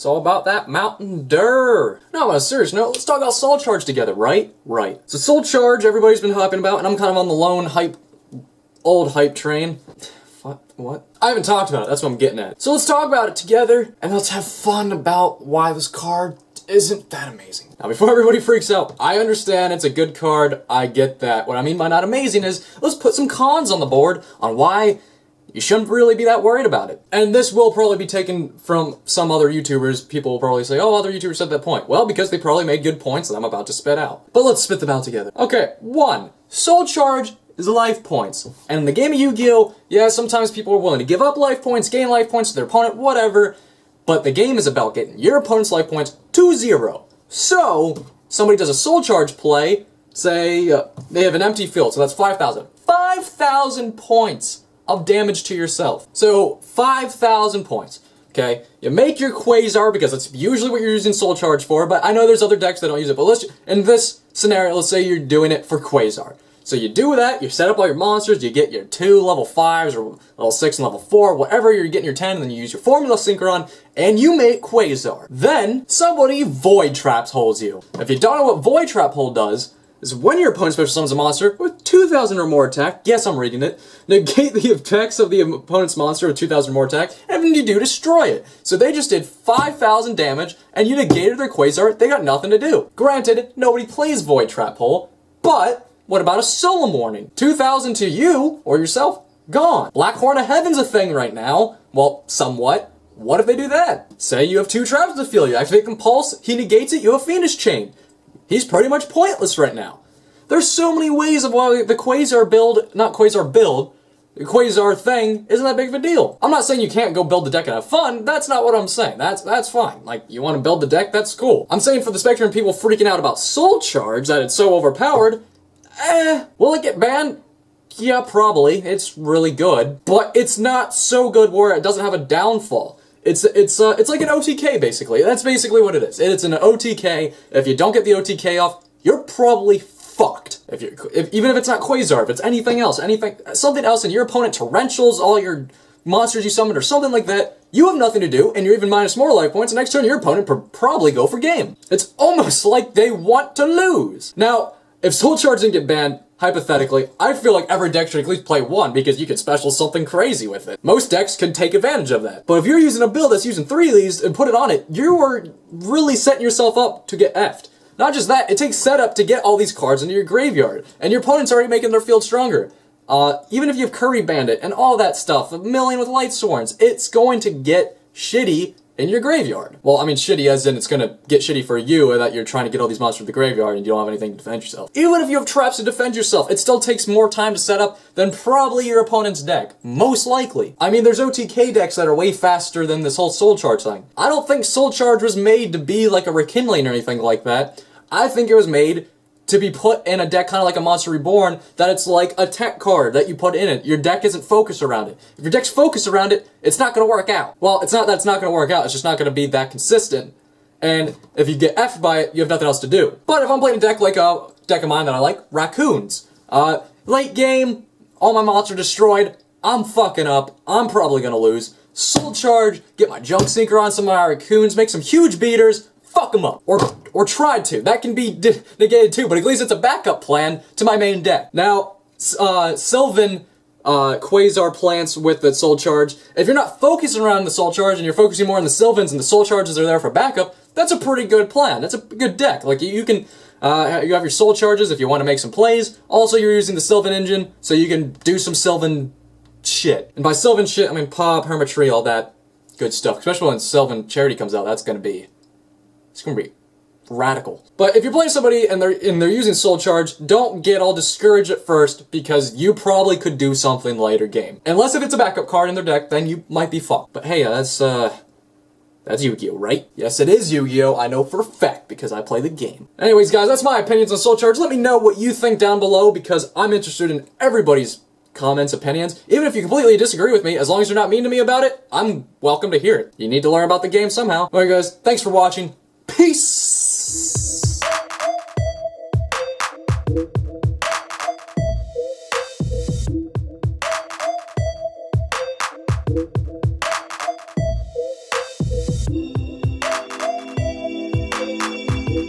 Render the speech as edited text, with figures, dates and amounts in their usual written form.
It's all about that Mountain Dew. Now, on a serious note, let's talk about Soul Charge together, right? Right. So Soul Charge, everybody's been hyping about, and I'm kind of on the lone old hype train. What? I haven't talked about it, that's what I'm getting at. So let's talk about it together, and let's have fun about why this card isn't that amazing. Now, before everybody freaks out, I understand it's a good card, I get that. What I mean by not amazing is, let's put some cons on the board on why you shouldn't really be that worried about it. And this will probably be taken from some other YouTubers. People will probably say, oh, other YouTubers said that point. Well, because they probably made good points that I'm about to spit out. But let's spit them out together. Okay, 1. Soul Charge is life points. And in the game of Yu-Gi-Oh!, yeah, sometimes people are willing to give up life points, gain life points to their opponent, whatever. But the game is about getting your opponent's life points to 0. So, somebody does a Soul Charge play, say they have an empty field, so that's 5,000. 5,000 points of damage to yourself. So, 5,000 points. Okay, you make your Quasar because that's usually what you're using Soul Charge for, but I know there's other decks that don't use it, but in this scenario, let's say you're doing it for Quasar. So you do that, you set up all your monsters, you get your 2 level 5s or level 6 and level 4, whatever, you're getting your 10, and then you use your Formula Synchron, and you make Quasar. Then, somebody Void Traps holds you. If you don't know what Void Trap Hold does, is when your opponent special summons a monster with 2,000 or more attack, yes, I'm reading it, negate the effects of the opponent's monster with 2,000 or more attack, and when you do, destroy it. So they just did 5,000 damage, and you negated their Quasar, they got nothing to do. Granted, nobody plays Void Trap Hole, but what about a Solemn Warning? 2,000 to you, or yourself, gone. Black Horn of Heaven's a thing right now. Well, somewhat. What if they do that? Say you have 2 traps to fill, you activate Compulse, he negates it, you have Fiendish Chain. He's pretty much pointless right now. There's so many ways of why the Quasar build, not Quasar build, the Quasar thing isn't that big of a deal. I'm not saying you can't go build the deck and have fun, that's not what I'm saying. That's fine. Like, you want to build the deck, that's cool. I'm saying for the spectrum of people freaking out about Soul Charge, that it's so overpowered, will it get banned? Yeah, probably. It's really good, but it's not so good where it doesn't have a downfall. It's like an OTK, basically. That's basically what it is. It's an OTK. If you don't get the OTK off, you're probably fucked. Even if it's not Quasar, if it's anything else, something else, and your opponent torrentials all your monsters you summoned or something like that, you have nothing to do, and you're even minus more life points, and next turn your opponent probably go for game. It's almost like they want to lose. Now, if Soul Charge didn't get banned, hypothetically, I feel like every deck should at least play 1 because you can special something crazy with it. Most decks can take advantage of that. But if you're using a build that's using 3 of these and put it on it, you are really setting yourself up to get effed. Not just that, it takes setup to get all these cards into your graveyard, and your opponent's already making their field stronger. Even if you have Curry Bandit and all that stuff, a million with Light Sworns, it's going to get shitty in your graveyard. Well, I mean shitty as in it's gonna get shitty for you that you're trying to get all these monsters from the graveyard and you don't have anything to defend yourself. Even if you have traps to defend yourself, it still takes more time to set up than probably your opponent's deck. Most likely. I mean, there's OTK decks that are way faster than this whole Soul Charge thing. I don't think Soul Charge was made to be like a Rekindling or anything like that. I think it was made to be put in a deck kind of like a Monster Reborn, that it's like a tech card that you put in it. Your deck isn't focused around it. If your deck's focused around it, it's not going to work out. Well, it's not that it's not going to work out, it's just not going to be that consistent. And if you get effed by it, you have nothing else to do. But if I'm playing a deck like a deck of mine that I like, Raccoons. Late game, all my monsters destroyed, I'm fucking up, I'm probably going to lose. Soul Charge, get my Junk Sinker on some of my Raccoons, make some huge beaters, fuck them up. Or tried to. That can be negated too, but at least it's a backup plan to my main deck. Now, Sylvan Quasar plants with the Soul Charge. If you're not focusing around the Soul Charge and you're focusing more on the Sylvans and the Soul Charges are there for backup, that's a pretty good plan. That's a good deck. Like, you can, you have your Soul Charges if you want to make some plays. Also, you're using the Sylvan engine, so you can do some Sylvan shit. And by Sylvan shit, I mean Pop, Hermitry, all that good stuff. Especially when Sylvan Charity comes out, it's gonna be radical. But if you're playing somebody and they're using Soul Charge, don't get all discouraged at first because you probably could do something later game. Unless if it's a backup card in their deck, then you might be fucked. But hey, that's Yu-Gi-Oh, right? Yes, it is Yu-Gi-Oh, I know for a fact because I play the game. Anyways, guys, that's my opinions on Soul Charge. Let me know what you think down below because I'm interested in everybody's comments, opinions. Even if you completely disagree with me, as long as you're not mean to me about it, I'm welcome to hear it. You need to learn about the game somehow. Alright guys, thanks for watching. Peace!